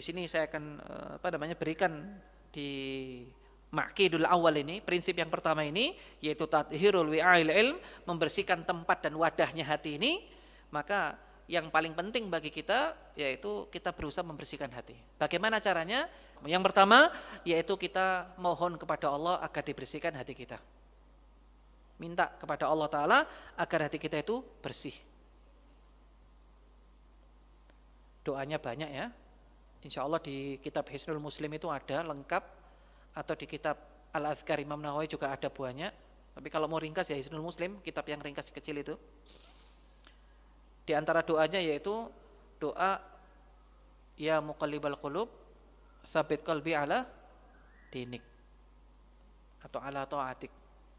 sini saya akan berikan di ma'qidul awal ini, prinsip yang pertama ini, yaitu tathhirul wi'ail ilm, membersihkan tempat dan wadahnya hati ini. Maka yang paling penting bagi kita yaitu kita berusaha membersihkan hati. Bagaimana caranya? Yang pertama yaitu kita mohon kepada Allah agar dibersihkan hati kita. Minta kepada Allah Ta'ala agar hati kita itu bersih. Doanya banyak ya. Insya Allah di kitab Hisnul Muslim itu ada lengkap, atau di kitab Al-Adhkar Imam Nawawi juga ada banyak. Tapi kalau mau ringkas ya Hisnul Muslim, kitab yang ringkas kecil itu. Di antara doanya yaitu doa ya muqallibal qulub tsabit qalbi ala dinik, atau ala ta'atik,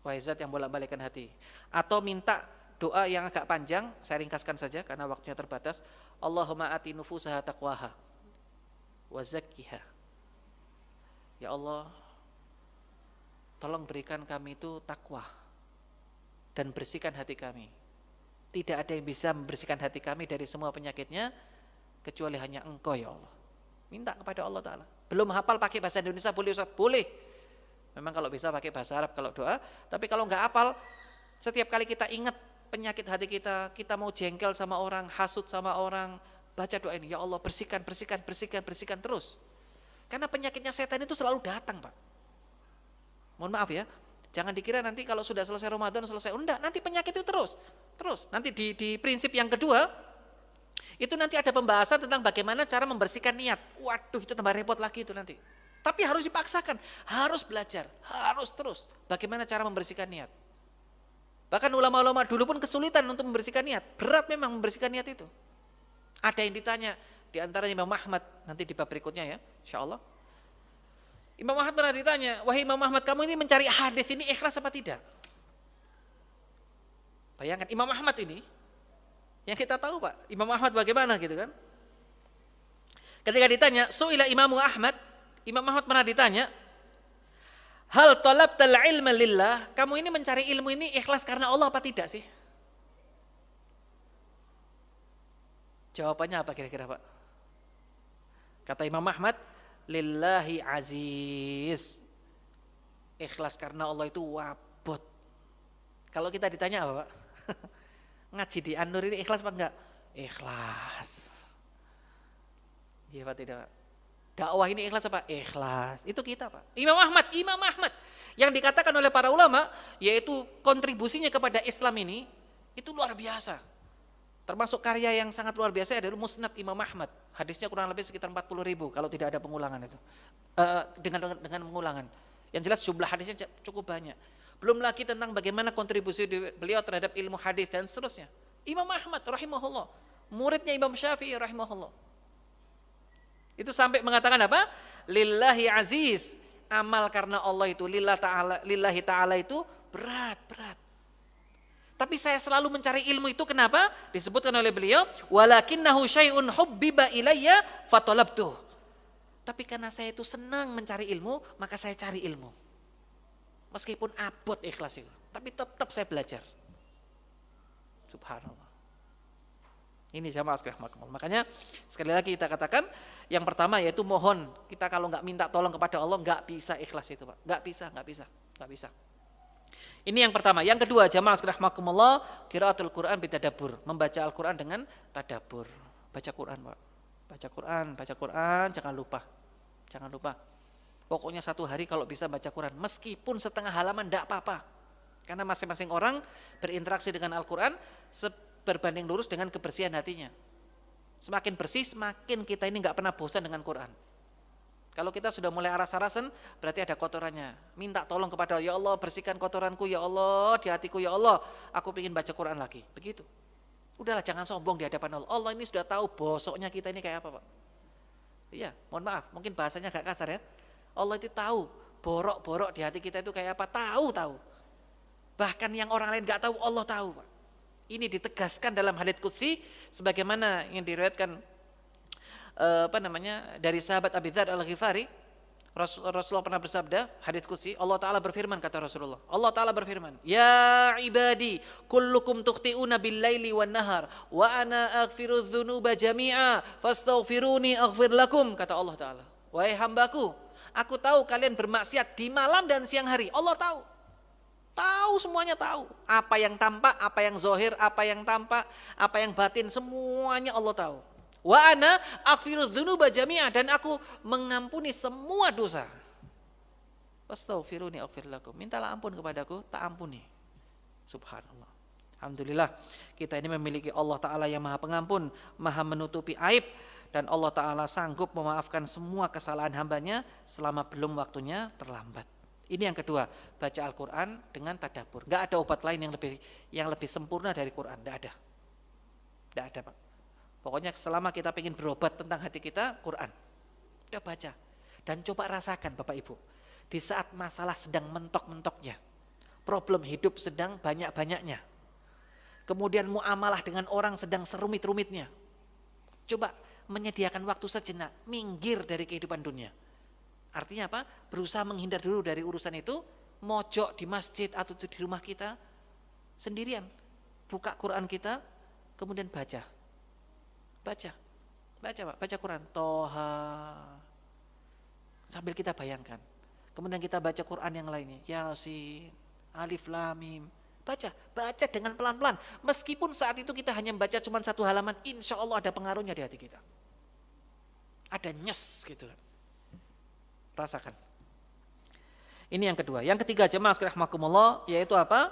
wahai zat yang bolak-balikkan hati. Atau minta doa yang agak panjang, saya ringkaskan saja karena waktunya terbatas. Allahumma ati nufusaha taqwaha wa zakkiha. Ya Allah, tolong berikan kami itu takwa dan bersihkan hati kami. Tidak ada yang bisa membersihkan hati kami dari semua penyakitnya kecuali hanya Engkau ya Allah. Minta kepada Allah Ta'ala. Belum hafal pakai bahasa Indonesia boleh Ustaz? Boleh. Memang kalau bisa pakai bahasa Arab kalau doa. Tapi kalau nggak hafal, setiap kali kita ingat penyakit hati kita, kita mau jengkel sama orang, hasut sama orang, baca doa ini, ya Allah bersihkan, bersihkan, bersihkan, bersihkan terus. Karena penyakitnya setan itu selalu datang, Pak. Mohon maaf ya, jangan dikira nanti kalau sudah selesai Ramadan, selesai, enggak, nanti penyakit itu terus. Nanti di prinsip yang kedua, itu nanti ada pembahasan tentang bagaimana cara membersihkan niat. Waduh, itu tambah repot lagi itu nanti. Tapi harus dipaksakan, harus belajar, harus terus. Bagaimana cara membersihkan niat. Bahkan ulama-ulama dulu pun kesulitan untuk membersihkan niat. Berat memang membersihkan niat itu. Ada yang ditanya, di antaranya Imam Ahmad, nanti di bab berikutnya ya, insya Allah. Imam Ahmad pernah ditanya, wahai Imam Ahmad, kamu ini mencari hadis ini ikhlas apa tidak? Bayangkan Imam Ahmad ini, yang kita tahu Pak, Imam Ahmad bagaimana gitu kan. Ketika ditanya, su'ila Imamu Ahmad, Imam Ahmad pernah ditanya, hal talabtal ilma lillah, kamu ini mencari ilmu ini ikhlas karena Allah apa tidak sih? Jawabannya apa kira-kira Pak? Kata Imam Ahmad, lillahi aziz. Ikhlas karena Allah itu wabot. Kalau kita ditanya apa Pak? Ngaji di An-Nur ini ikhlas apa enggak? Ikhlas. Iya Pak tidak Pak? Dakwah ini ikhlas apa? Ikhlas. Itu kita Pak. Imam Ahmad yang dikatakan oleh para ulama yaitu kontribusinya kepada Islam ini itu luar biasa. Termasuk karya yang sangat luar biasa adalah Musnad Imam Ahmad. Hadisnya kurang lebih sekitar 40.000 kalau tidak ada pengulangan itu. Dengan pengulangan. Yang jelas jumlah hadisnya cukup banyak. Belum lagi tentang bagaimana kontribusi beliau terhadap ilmu hadis dan seterusnya. Imam Ahmad rahimahullah, muridnya Imam Syafi'i rahimahullah. Itu sampai mengatakan apa? Lillahi aziz. Amal karena Allah itu, lillahi ta'ala itu berat. Tapi saya selalu mencari ilmu itu kenapa? Disebutkan oleh beliau, walakinnahu syai'un hubbiba ilayya fatalabtuh. Tapi karena saya itu senang mencari ilmu, maka saya cari ilmu. Meskipun abot ikhlas itu, tapi tetap saya belajar. Subhanallah. Ini jamaah sekalian. Makanya sekali lagi kita katakan yang pertama yaitu mohon. Kita kalau nggak minta tolong kepada Allah nggak bisa ikhlas itu Pak. Nggak bisa. Ini yang pertama. Yang kedua jamaah sekalian, qiraatul Quran bitadabbur, membaca Al-Quran dengan tadabbur. Baca Quran Pak. Baca Quran, jangan lupa. Pokoknya satu hari kalau bisa baca Quran meskipun setengah halaman enggak apa-apa. Karena masing-masing orang berinteraksi dengan Al-Quran berbanding lurus dengan kebersihan hatinya. Semakin bersih, semakin kita ini nggak pernah bosan dengan Quran. Kalau kita sudah mulai aras-arasan, berarti ada kotorannya. Minta tolong kepada Allah, ya Allah bersihkan kotoranku, ya Allah di hatiku, ya Allah aku ingin baca Quran lagi. Begitu. Udahlah jangan sombong di hadapan Allah. Allah ini sudah tahu bosoknya kita ini kayak apa Pak. Iya, mohon maaf, mungkin bahasanya agak kasar ya. Allah itu tahu borok-borok di hati kita itu kayak apa, tahu. Bahkan yang orang lain nggak tahu, Allah tahu Pak. Ini ditegaskan dalam hadits qudsi sebagaimana yang diriwayatkan dari sahabat Abi Dzar Al-Ghifari Rasulullah pernah bersabda, hadits qudsi, Allah Ta'ala berfirman, kata Rasulullah, Allah Ta'ala berfirman, ya ibadi, kullukum tukhti'una bil-laili wan-nahar, wa ana aghfiru dzunuba jami'a, fastaghfiruni aghfir lakum, kata Allah Ta'ala. Wahai hambaku, aku tahu kalian bermaksiat di malam dan siang hari. Allah tahu. Tahu, semuanya tahu. Apa yang tampak, apa yang zahir, apa yang tampak, apa yang batin, semuanya Allah tahu. Wa ana aghfiru dzunuba jami'a, dan aku mengampuni semua dosa. Wastaghfiruni aghfir lakum. Mintalah ampun kepadaku, tak ampuni. Subhanallah. Alhamdulillah kita ini memiliki Allah Ta'ala yang Maha Pengampun, Maha menutupi aib, dan Allah Ta'ala sanggup memaafkan semua kesalahan hambanya selama belum waktunya terlambat. Ini yang kedua, baca Al-Quran dengan tadabbur. Gak ada obat lain yang lebih sempurna dari Quran, gak ada. Gak ada, Pak. Pokoknya selama kita ingin berobat tentang hati kita, Quran. Udah baca. Dan coba rasakan Bapak Ibu. Di saat masalah sedang mentok-mentoknya. Problem hidup sedang banyak-banyaknya. Kemudian muamalah dengan orang sedang serumit-rumitnya. Coba menyediakan waktu sejenak, minggir dari kehidupan dunia. Artinya apa? Berusaha menghindar dulu dari urusan itu, mojok di masjid atau di rumah kita, sendirian. Buka Quran kita, kemudian baca. Baca Pak, baca Quran. Toha. Sambil kita bayangkan. Kemudian kita baca Quran yang lainnya. Yasin, Alif Lam Mim. Baca dengan pelan-pelan. Meskipun saat itu kita hanya membaca cuma satu halaman, insya Allah ada pengaruhnya di hati kita. Ada nyes gitu. Rasakan. Ini yang kedua. Yang ketiga, jemaah sekalian rahimakumullah, yaitu apa?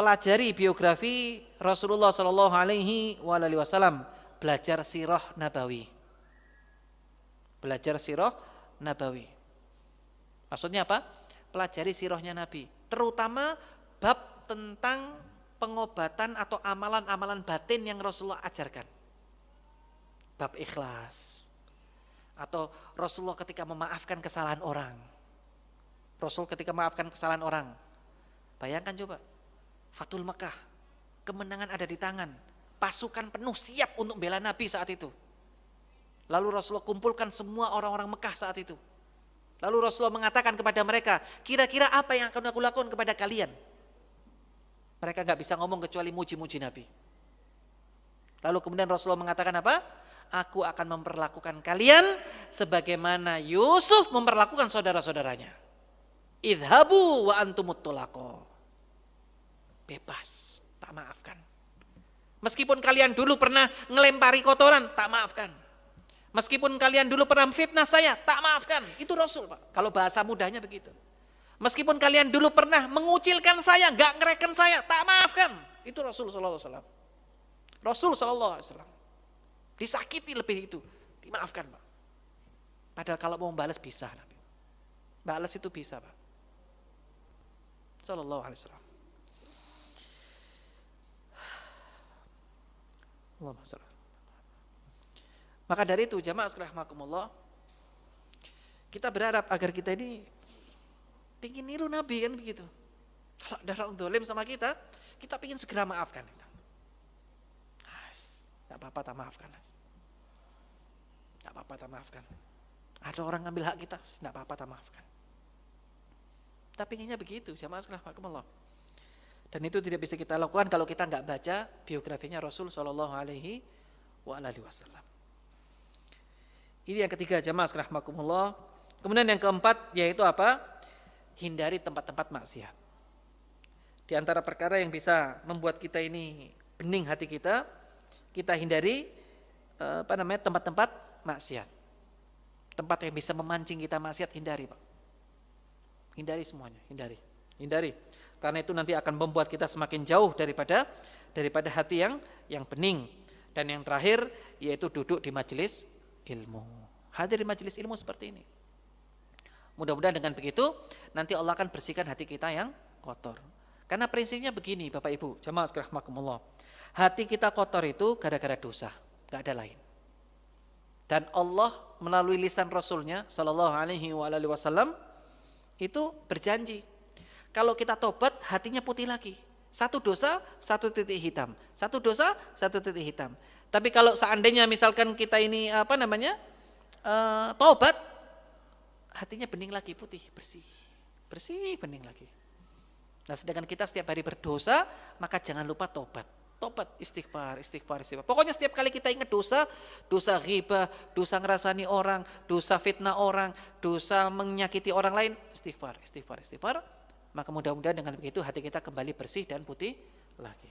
Pelajari biografi Rasulullah Sallallahu Alaihi Wasallam. Belajar sirah nabawi. Belajar sirah nabawi. Maksudnya apa? Pelajari sirahnya Nabi. Terutama bab tentang pengobatan atau amalan-amalan batin yang Rasulullah ajarkan. Bab ikhlas. Atau Rasulullah ketika memaafkan kesalahan orang. Rasul ketika memaafkan kesalahan orang. Bayangkan coba. Fathul Mekah. Kemenangan ada di tangan. Pasukan penuh siap untuk bela Nabi saat itu. Lalu Rasulullah kumpulkan semua orang-orang Mekah saat itu. Lalu Rasulullah mengatakan kepada mereka, kira-kira apa yang akan aku lakukan kepada kalian? Mereka gak bisa ngomong kecuali muji-muji Nabi. Lalu kemudian Rasulullah mengatakan apa? Aku akan memperlakukan kalian sebagaimana Yusuf memperlakukan saudara-saudaranya. Idhabu wa antumut tulaqo. Bebas, tak maafkan. Meskipun kalian dulu pernah ngelempari kotoran, tak maafkan. Meskipun kalian dulu pernah fitnah saya, tak maafkan. Itu Rasul, Pak. Kalau bahasa mudahnya begitu. Meskipun kalian dulu pernah mengucilkan saya, gak ngereken saya, tak maafkan. Itu Rasul sallallahu alaihi wasallam. Rasul sallallahu alaihi wasallam. Disakiti lebih itu, dimaafkan, Pak. Padahal kalau mau balas bisa, Nabi. Balas itu bisa, Pak. Sallallahu alaihi wasallam. Allahumma shalli. Maka dari itu jamaah sekalian rahimakumullah, kita berharap agar kita ini pingin niru Nabi, kan begitu. Kalau ada orang dolim sama kita pingin segera maafkan. Gak apa-apa tak maafkan. Gak apa-apa tak maafkan. Ada orang ngambil hak kita, gak apa-apa tak maafkan. Kita pinginnya begitu jamaah sekalian rahimakumullah. Dan itu tidak bisa kita lakukan kalau kita nggak baca biografinya Rasul Shallallahu Alaihi Wasallam. Ini yang ketiga jamaah sekalian rahimakumullah. Kemudian yang keempat yaitu apa? Hindari tempat-tempat maksiat. Di antara perkara yang bisa membuat kita ini bening hati kita hindari tempat-tempat maksiat. Tempat yang bisa memancing kita maksiat, hindari, Pak. Hindari semuanya, hindari. Karena itu nanti akan membuat kita semakin jauh daripada hati yang bening. Dan yang terakhir yaitu duduk di majelis ilmu. Hadir di majelis ilmu seperti ini. Mudah-mudahan dengan begitu nanti Allah akan bersihkan hati kita yang kotor. Karena prinsipnya begini Bapak Ibu, jamaah sekalian rahimakumullah. Hati kita kotor itu gara-gara dosa, gak ada lain. Dan Allah melalui lisan Rasulnya Sallallahu Alaihi Wasallam itu berjanji, kalau kita tobat hatinya putih lagi. Satu dosa, satu titik hitam. Satu dosa, satu titik hitam. Tapi kalau seandainya misalkan kita ini tobat, hatinya bening lagi, putih, bersih, bersih, bening lagi. Nah, sedangkan kita setiap hari berdosa, maka jangan lupa tobat. Tobat, istighfar, istighfar, istighfar. Pokoknya setiap kali kita ingat dosa, dosa ghibah, dosa ngerasani orang, dosa fitnah orang, dosa menyakiti orang lain, istighfar, istighfar, istighfar. Maka mudah-mudahan dengan begitu hati kita kembali bersih dan putih lagi.